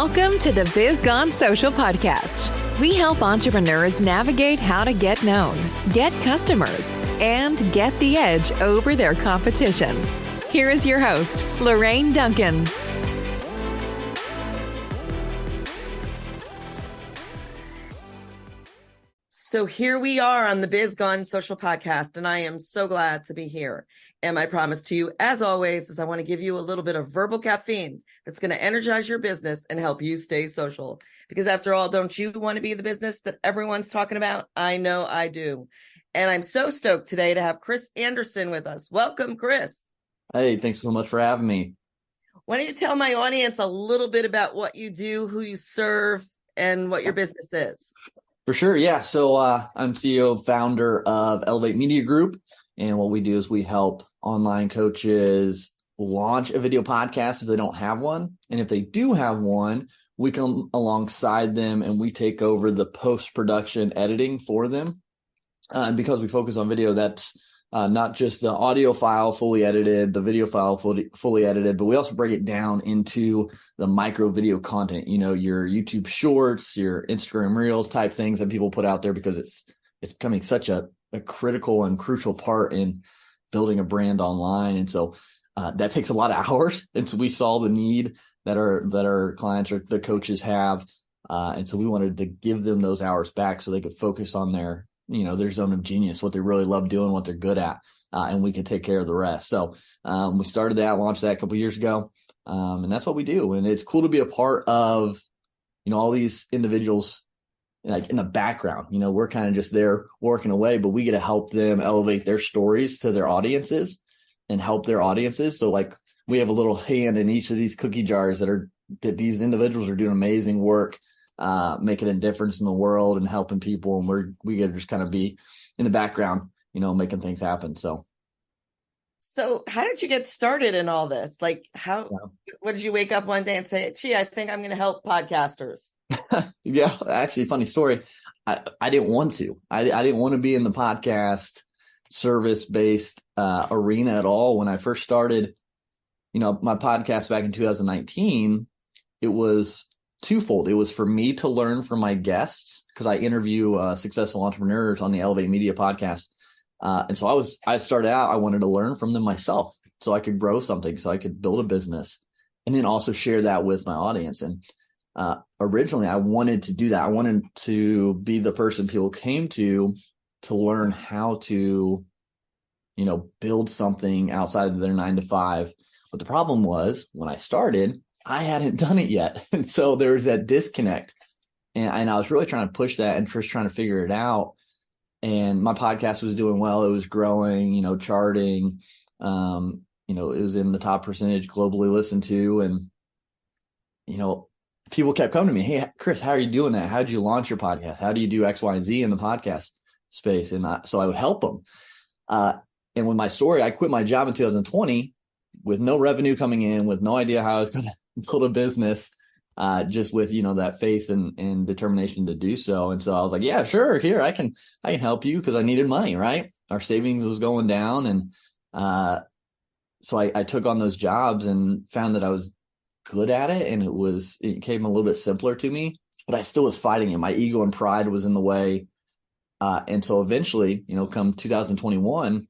Welcome to the Biz Gone Social podcast. We help entrepreneurs navigate how to get known, get customers, and get the edge over their competition. Here is your host, Lorraine Duncan. So here we are on the Biz Gone Social podcast, and I am so glad to be here. And my promise to you, as always, is I want to give you a little bit of verbal caffeine that's going to energize your business and help you stay social. Because after all, don't you want to be the business that everyone's talking about? I know I do. And I'm so stoked today to have Chris Anderson with us. Welcome, Chris. Hey, thanks so much for having me. Why don't you tell my audience a little bit about what you do, who you serve, and what your business is? For sure. Yeah. So I'm CEO, founder of Elevate Media Group. And what we do is we help online coaches launch a video podcast if they don't have one. And if they do have one, we come alongside them and we take over the post-production editing for them. And because we focus on video, that's not just the audio file fully edited, the video file fully edited, but we also break it down into the micro video content, you know, your YouTube shorts, your Instagram reels type things that people put out there, because it's becoming such a critical and crucial part in building a brand online. And so that takes a lot of hours. And so we saw the need that our clients or the coaches have. And so we wanted to give them those hours back so they could focus on their zone of genius, what they really love doing, what they're good at, and we could take care of the rest. So we started that, launched that a couple of years ago, and that's what we do. And it's cool to be a part of, all these individuals like in the background. We're kind of just there working away, but we get to help them elevate their stories to their audiences and help their audiences. So like we have a little hand in each of these cookie jars that these individuals are doing amazing work, making a difference in the world and helping people. And we get to just kind of be in the background, making things happen. So how did you get started in all this? Like what did you wake up one day and say, gee, I think I'm going to help podcasters? Yeah, actually funny story. I didn't want to, I didn't want to be in the podcast service-based, arena at all. When I first started, my podcast back in 2019, it was twofold. It was for me to learn from my guests, because I interview successful entrepreneurs on the Elevate Media podcast. And so I started out, I wanted to learn from them myself so I could grow something, so I could build a business and then also share that with my audience. And originally I wanted to do that. I wanted to be the person people came to learn how to, build something outside of their 9-to-5. But the problem was when I started, I hadn't done it yet. And so there was that disconnect. And I was really trying to push that and just trying to figure it out. And my podcast was doing well. It was growing, charting. It was in the top percentage globally listened to. And, people kept coming to me, hey, Chris, how are you doing that? How did you launch your podcast? How do you do X, Y, and Z in the podcast space? And so I would help them. And with my story, I quit my job in 2020 with no revenue coming in, with no idea how I was going to build a business, just with, that faith and determination to do so. And so I was like, yeah, sure. Here, I can help you, because I needed money, right? Our savings was going down. And so I took on those jobs and found that I was good at it. And it came a little bit simpler to me, but I still was fighting it. My ego and pride was in the way. And so eventually, come 2021,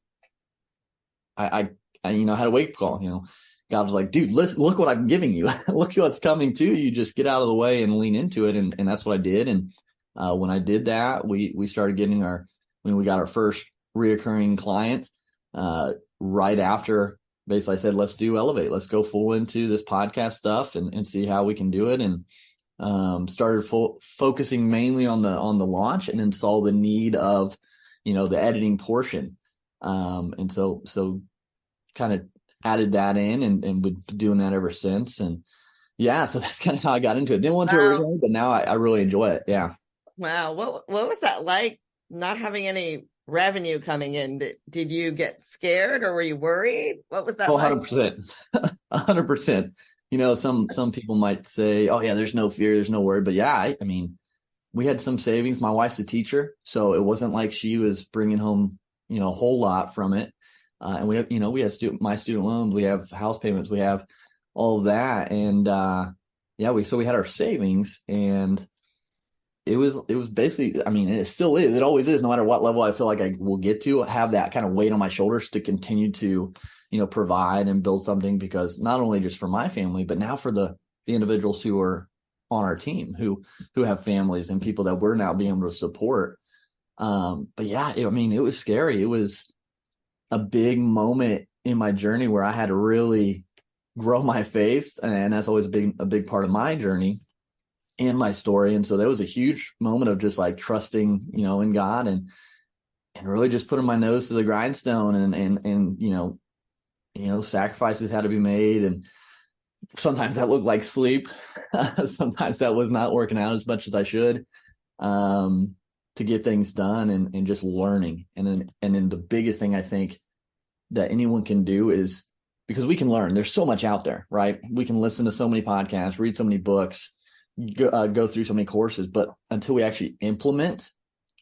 I had a wake call. God was like, dude, look what I'm giving you. Look what's coming to you. Just get out of the way and lean into it. And that's what I did. And when I did that, we started getting we got our first reoccurring client right after. Basically, I said, let's do Elevate. Let's go full into this podcast stuff and see how we can do it. And started focusing mainly on the launch, and then saw the need of, the editing portion. And so kind of added that in and been doing that ever since. And yeah, so that's kind of how I got into it. Didn't want to originally, but now I really enjoy it. Yeah. Wow. What was that like, not having any revenue coming in? Did you get scared, or were you worried? What was that like? 100%. 100%. Some people might say, oh yeah, there's no fear, there's no worry. But yeah, I mean, we had some savings. My wife's a teacher, so it wasn't like she was bringing home, a whole lot from it. And we have, my student loans, we have house payments, we have all of that. And, we had our savings, and it was basically, I mean, it still is, it always is, no matter what level I feel like I will get to, have that kind of weight on my shoulders to continue to, provide and build something, because not only just for my family, but now for the individuals who are on our team, who have families and people that we're now being able to support. But yeah, I mean, it was scary. It was a big moment in my journey where I had to really grow my faith, and that's always a big part of my journey and my story. And so there was a huge moment of just like trusting, in God, and really just putting my nose to the grindstone, and sacrifices had to be made. And sometimes that looked like sleep. Sometimes that was not working out as much as I should, to get things done, and just learning. And then the biggest thing I think that anyone can do is, because we can learn, there's so much out there, right? We can listen to so many podcasts, read so many books, go through so many courses, but until we actually implement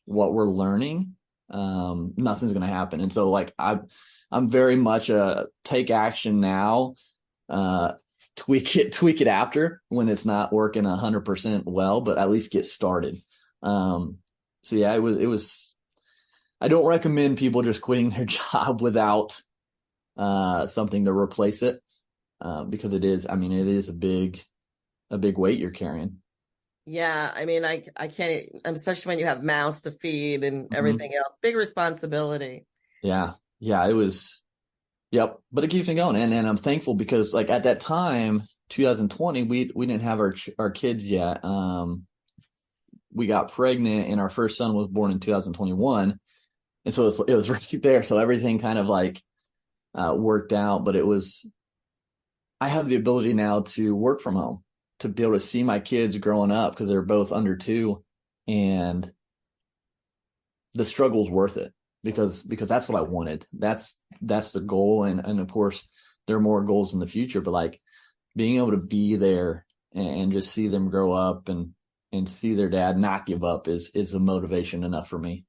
what we're learning, nothing's going to happen. And so like, I'm very much a take action now, tweak it after when it's not working 100% well, but at least get started. So yeah, it was, I don't recommend people just quitting their job without, something to replace it. Because it is a big weight you're carrying. Yeah, I mean, I can't, especially when you have mouths to feed and everything else, big responsibility. Yeah, it was. Yep, but it keeps me going, and I'm thankful, because like at that time, 2020, we didn't have our kids yet. We got pregnant, and our first son was born in 2021, and so it was right there. So everything kind of like worked out, but I have the ability now to work from home, to be able to see my kids growing up, because they're both under 2, and the struggle's worth it, because that's what I wanted. That's the goal. And of course there are more goals in the future, but like being able to be there and just see them grow up and see their dad not give up is a motivation enough for me.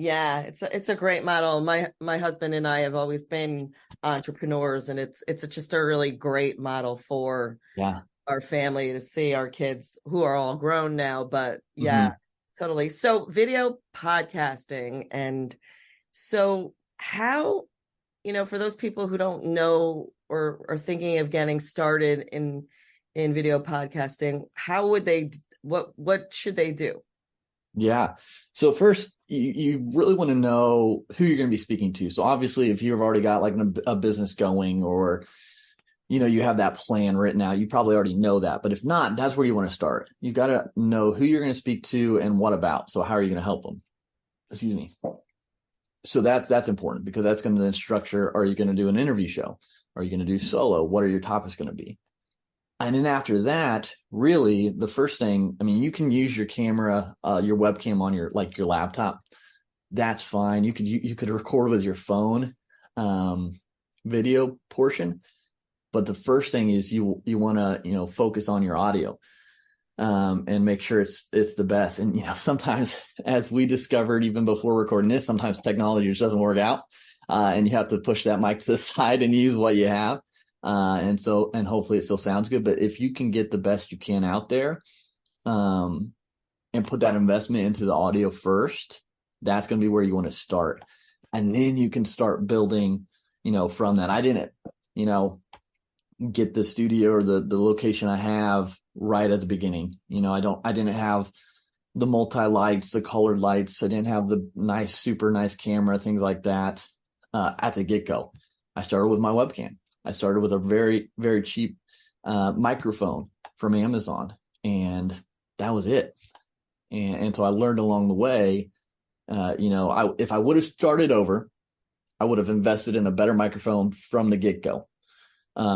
Yeah, it's a great model. My husband and I have always been entrepreneurs, and it's just a really great model for our family to see our kids, who are all grown now. But yeah, totally. So video podcasting, and so how, for those people who don't know or are thinking of getting started in video podcasting, how would they, what should they do? Yeah. So first, you really want to know who you're going to be speaking to. So obviously, if you've already got like a business going, or, you have that plan written out, you probably already know that. But if not, that's where you want to start. You got to know who you're going to speak to and what about. So how are you going to help them? Excuse me. So that's important, because that's going to then structure, are you going to do an interview show? Are you going to do solo? What are your topics going to be? And then after that, really the first thing, I mean, you can use your camera, your webcam on your laptop. That's fine. You could record with your phone, video portion. But the first thing is you want to, focus on your audio, and make sure it's the best. And, sometimes, as we discovered even before recording this, sometimes technology just doesn't work out, and you have to push that mic to the side and use what you have. And hopefully it still sounds good. But if you can get the best you can out there, and put that investment into the audio first, that's going to be where you want to start. And then you can start building, from that. I didn't, get the studio or the location I have right at the beginning. I didn't have the multi-lights, the colored lights. I didn't have the super nice camera, things like that, at the get-go. I started with my webcam. I started with a very, very cheap microphone from Amazon, and that was it. And so I learned along the way, if I would have started over, I would have invested in a better microphone from the get-go.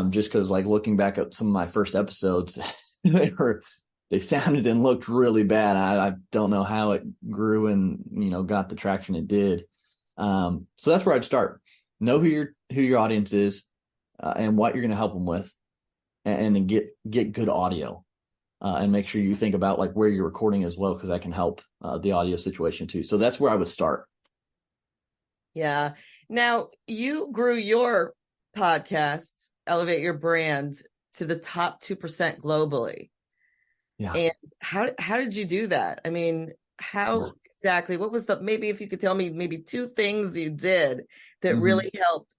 Just because, like, looking back at some of my first episodes, they sounded and looked really bad. I don't know how it grew and, got the traction it did. So that's where I'd start. Know who your audience is, and what you're going to help them with, and then get good audio, and make sure you think about like where you're recording as well, because that can help the audio situation too. So that's where I would start. Yeah. Now, you grew your podcast, Elevate Your Brand, to the top 2% globally. Yeah. And how did you do that? I mean, how exactly, what was maybe if you could tell me maybe two things you did that really helped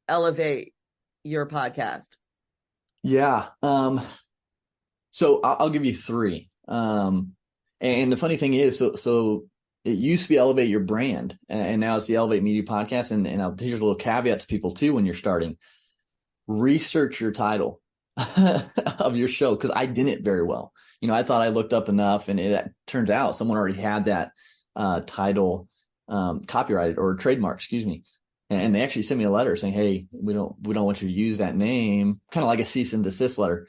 elevate your podcast? Yeah. So I'll give you three. And the funny thing is, so it used to be Elevate Your Brand, and now it's the Elevate Media Podcast. And here's a little caveat to people too when you're starting: research your title of your show, because I didn't very well. I thought I looked up enough, and it turns out someone already had that title copyrighted or trademark, excuse me. And they actually sent me a letter saying, "Hey, we don't want you to use that name," kind of like a cease and desist letter.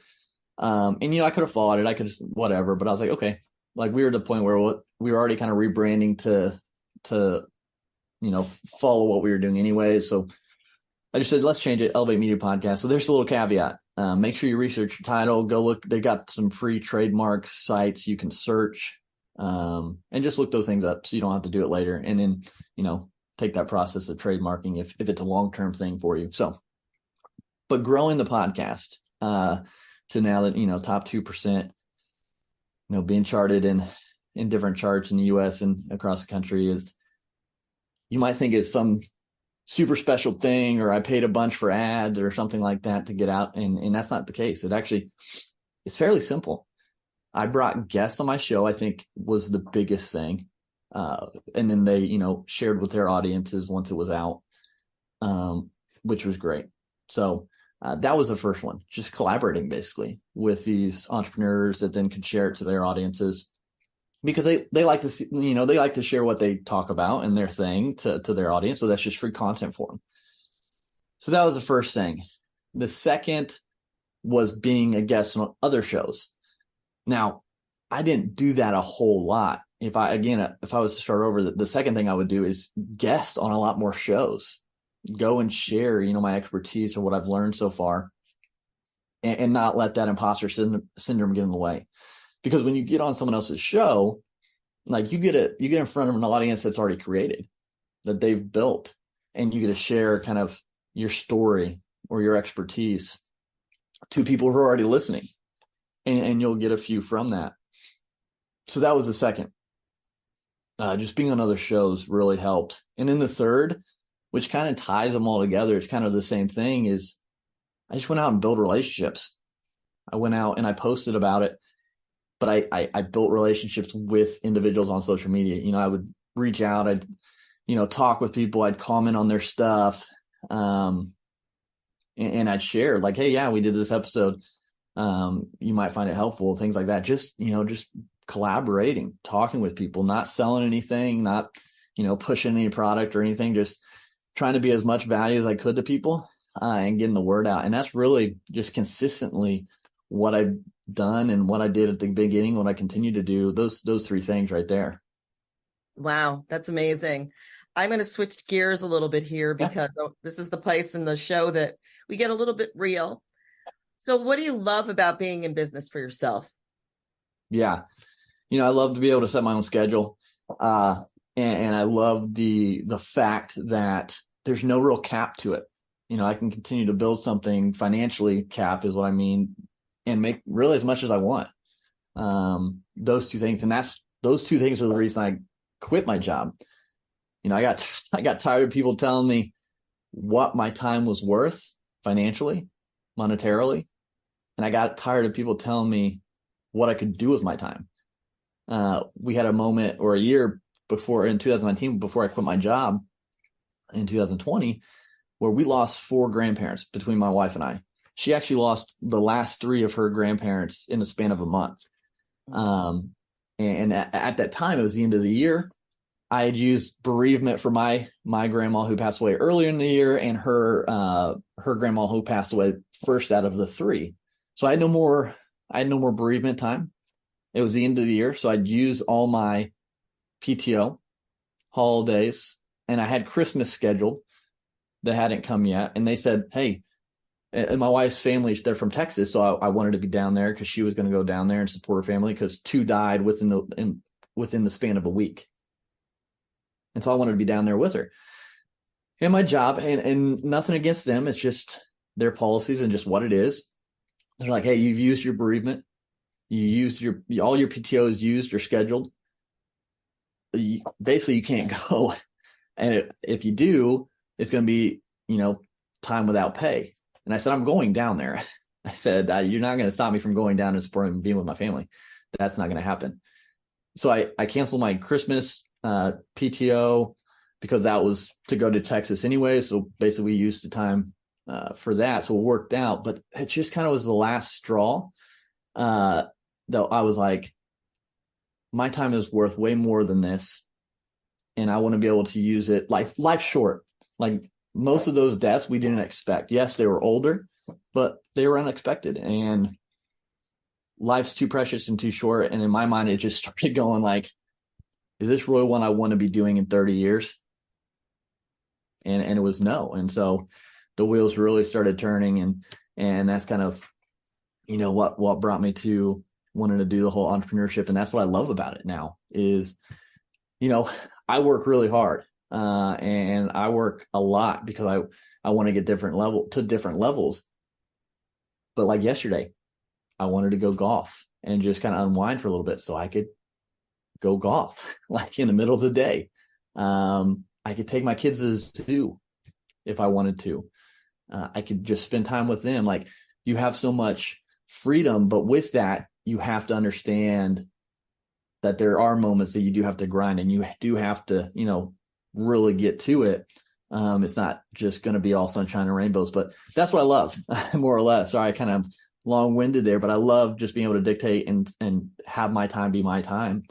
And I could have fought it, I could have whatever, but I was like, okay, like we were at the point where we were already kind of rebranding to follow what we were doing anyway. So I just said, let's change it, Elevate Media Podcast. So there's a little caveat. Make sure you research your title. Go look. They got some free trademark sites you can search, and just look those things up so you don't have to do it later. And then, take that process of trademarking if it's a long-term thing for you. So, but growing the podcast to now that, top 2%, being charted in different charts in the US and across the country is, you might think it's some super special thing, or I paid a bunch for ads or something like that to get out. And that's not the case. It's fairly simple. I brought guests on my show, I think was the biggest thing. And then they, shared with their audiences once it was out, which was great. So that was the first one, just collaborating basically with these entrepreneurs that then could share it to their audiences, because they like to see, they like to share what they talk about and their thing to their audience. So that's just free content for them. So that was the first thing. The second was being a guest on other shows. Now, I didn't do that a whole lot. If I was to start over, the second thing I would do is guest on a lot more shows, go and share, my expertise or what I've learned so far, and not let that imposter syndrome get in the way. Because when you get on someone else's show, like you get in front of an audience that's already created, that they've built, and you get to share kind of your story or your expertise to people who are already listening, and you'll get a few from that. So that was the second. Just being on other shows really helped. And then the third, which kind of ties them all together, it's kind of the same thing, is I just went out and built relationships. I went out and I posted about it, but I built relationships with individuals on social media. I would reach out, I'd, talk with people, I'd comment on their stuff, and I'd share like, hey, yeah, we did this episode. You might find it helpful, things like that. Just collaborating, talking with people, not selling anything, not, pushing any product or anything, just trying to be as much value as I could to people, and getting the word out. And that's really just consistently what I've done and what I did at the beginning, what I continue to do, those three things right there. Wow, that's amazing. I'm going to switch gears a little bit here because this is the place in the show that we get a little bit real. So what do you love about being in business for yourself? Yeah. I love to be able to set my own schedule. And I love the fact that there's no real cap to it. I can continue to build something financially, cap is what I mean, and make really as much as I want. Those two things. And those two things are the reason I quit my job. I got tired of people telling me what my time was worth financially, monetarily. And I got tired of people telling me what I could do with my time. We had a moment or a year before, in 2019, before I quit my job in 2020, where we lost 4 grandparents between my wife and I. She actually lost the last 3 of her grandparents in the span of a month. And at that time, it was the end of the year. I had used bereavement for my grandma who passed away earlier in the year, and her grandma who passed away first out of the 3. So I had no more bereavement time. It was the end of the year, so I'd use all my PTO, holidays, and I had Christmas scheduled that hadn't come yet. And they said, hey, and my wife's family, they're from Texas, so I wanted to be down there because she was going to go down there and support her family because 2 died within the span of a week. And so I wanted to be down there with her. And my job, and nothing against them, it's just their policies and just what it is. They're like, hey, you've used your bereavement. You used all your PTO is used or scheduled. Basically, you can't go. And if you do, it's going to be, time without pay. And I said, I'm going down there. I said, you're not going to stop me from going down and supporting and being with my family. That's not going to happen. So I canceled my Christmas PTO because that was to go to Texas anyway. So basically we used the time for that. So it worked out, but it just kind of was the last straw. Though I was like, my time is worth way more than this. And I want to be able to use it. Like, life's short. Like, most of those deaths we didn't expect. Yes, they were older, but they were unexpected. And life's too precious and too short. And in my mind, it just started going like, is this really what I want to be doing in 30 years? And it was no. And so the wheels really started turning, and that's kind of, what brought me to wanting to do the whole entrepreneurship. And that's what I love about it now is, I work really hard, and I work a lot because I want to get different levels. But like yesterday, I wanted to go golf and just kind of unwind for a little bit so I could go golf like in the middle of the day. I could take my kids to the zoo if I wanted to. I could just spend time with them. Like, you have so much freedom, but with that, you have to understand that there are moments that you do have to grind, and you do have to, really get to it. It's not just going to be all sunshine and rainbows, but that's what I love, more or less. So I kind of long-winded there, but I love just being able to dictate and have my time be my time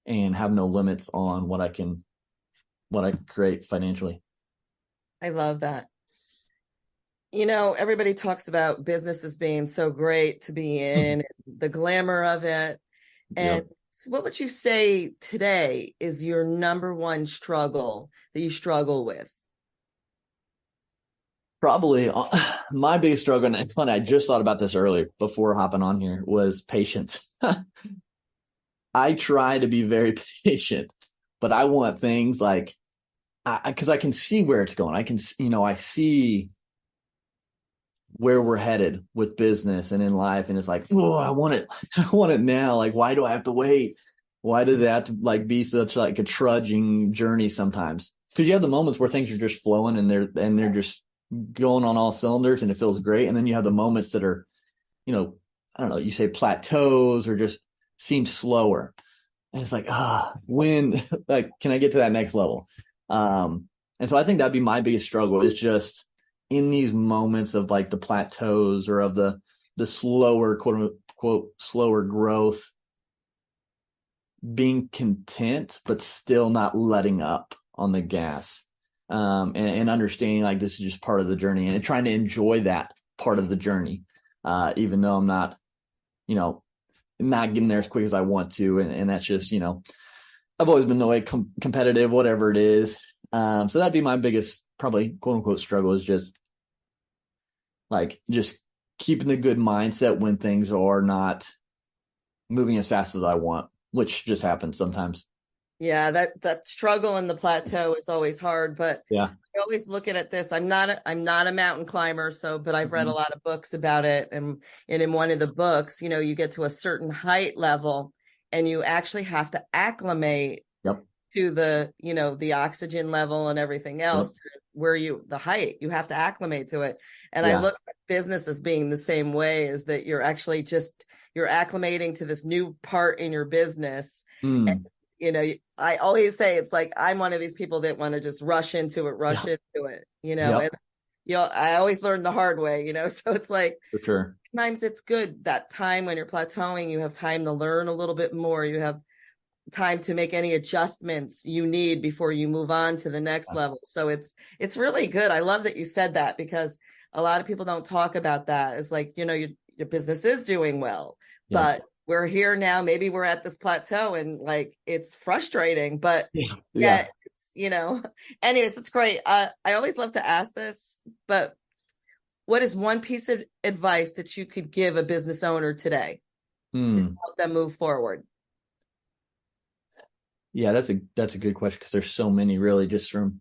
and have no limits on what I create financially. I love that. Everybody talks about businesses being so great to be in, the glamour of it. And so what would you say today is your number one struggle that you struggle with? Probably my biggest struggle, and it's funny, I just thought about this earlier before hopping on here, was patience. I try to be very patient, but I want things like, because I can see where it's going. I see where we're headed with business and in life. And it's like, oh, I want it now. Like, why do I have to wait? Why does it have to be such like a trudging journey sometimes? Because you have the moments where things are just flowing and they're just going on all cylinders and it feels great. And then you have the moments that are, I don't know, you say plateaus or just seem slower. And it's like, when, like, can I get to that next level? And so I think that'd be my biggest struggle, is just in these moments of like the plateaus or of the slower, quote unquote, slower growth, being content, but still not letting up on the gas, and understanding like this is just part of the journey, and trying to enjoy that part of the journey, even though I'm not, not getting there as quick as I want to. And that's just, I've always been the way competitive, whatever it is. So that'd be my biggest, probably quote unquote, struggle, is just keeping a good mindset when things are not moving as fast as I want, which just happens sometimes. Yeah, that struggle and the plateau is always hard, but yeah, I always look at this. I'm not a mountain climber, but I've read a lot of books about it. And in one of the books, you get to a certain height level and you actually have to acclimate to the oxygen level and everything else, the height, you have to acclimate to it. And I look at business as being the same way, is that you're actually you're acclimating to this new part in your business. And, I always say, it's like, I'm one of these people that want to just rush into it, and, I always learn the hard way, so it's like, for sure. Sometimes it's good that time when you're plateauing, you have time to learn a little bit more. You have time to make any adjustments you need before you move on to the next level. So it's really good. I love that you said that, because a lot of people don't talk about that. It's like, your business is doing well, but we're here now. Maybe we're at this plateau and like, it's frustrating, but it's, anyways, it's great. I always love to ask this, but what is one piece of advice that you could give a business owner today to help them move forward? Yeah, that's a good question, because there's so many, really, just from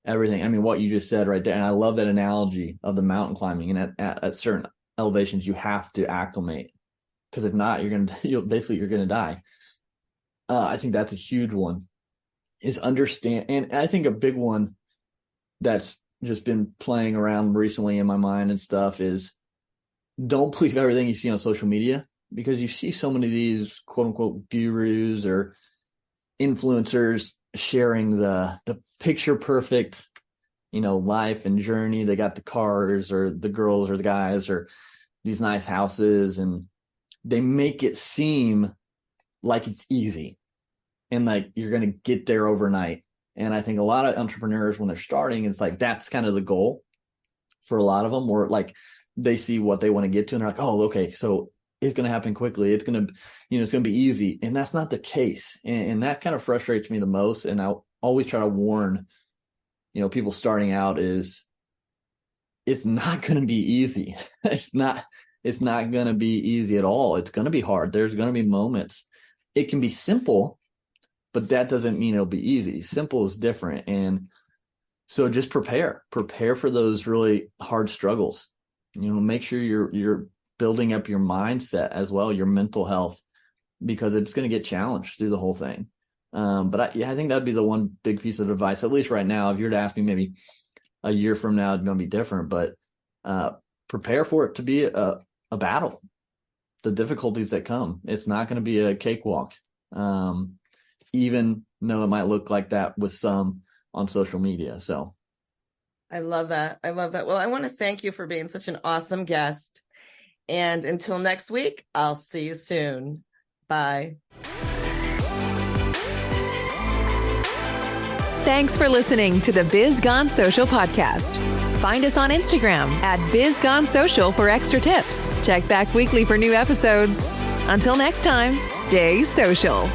everything. I mean, what you just said right there, and I love that analogy of the mountain climbing. And at certain elevations, you have to acclimate, because if not, you're gonna die. I think that's a huge one, is understand. And I think a big one that's just been playing around recently in my mind and stuff is, don't believe everything you see on social media, because you see so many of these quote unquote gurus or influencers sharing the picture perfect, life and journey. They got the cars or the girls or the guys or these nice houses, and they make it seem like it's easy and like you're going to get there overnight. And I think a lot of entrepreneurs, when they're starting, it's like that's kind of the goal for a lot of them, where like they see what they want to get to and they're like, oh, okay, so it's going to happen quickly. It's going to, it's going to be easy. And that's not the case. And that kind of frustrates me the most. And I always try to warn, people starting out, is it's not going to be easy. It's not going to be easy at all. It's going to be hard. There's going to be moments. It can be simple, but that doesn't mean it'll be easy. Simple is different. And so just prepare for those really hard struggles. Make sure you're building up your mindset as well, your mental health, because it's going to get challenged through the whole thing. But I think that'd be the one big piece of advice, at least right now. If you were to ask me maybe a year from now, it's going to be different, but prepare for it to be a battle, the difficulties that come. It's not going to be a cakewalk, even though it might look like that with some on social media. So I love that. Well, I want to thank you for being such an awesome guest. And until next week, I'll see you soon. Bye. Thanks for listening to the Biz Gone Social podcast. Find us on Instagram at BizGoneSocial for extra tips. Check back weekly for new episodes. Until next time, stay social.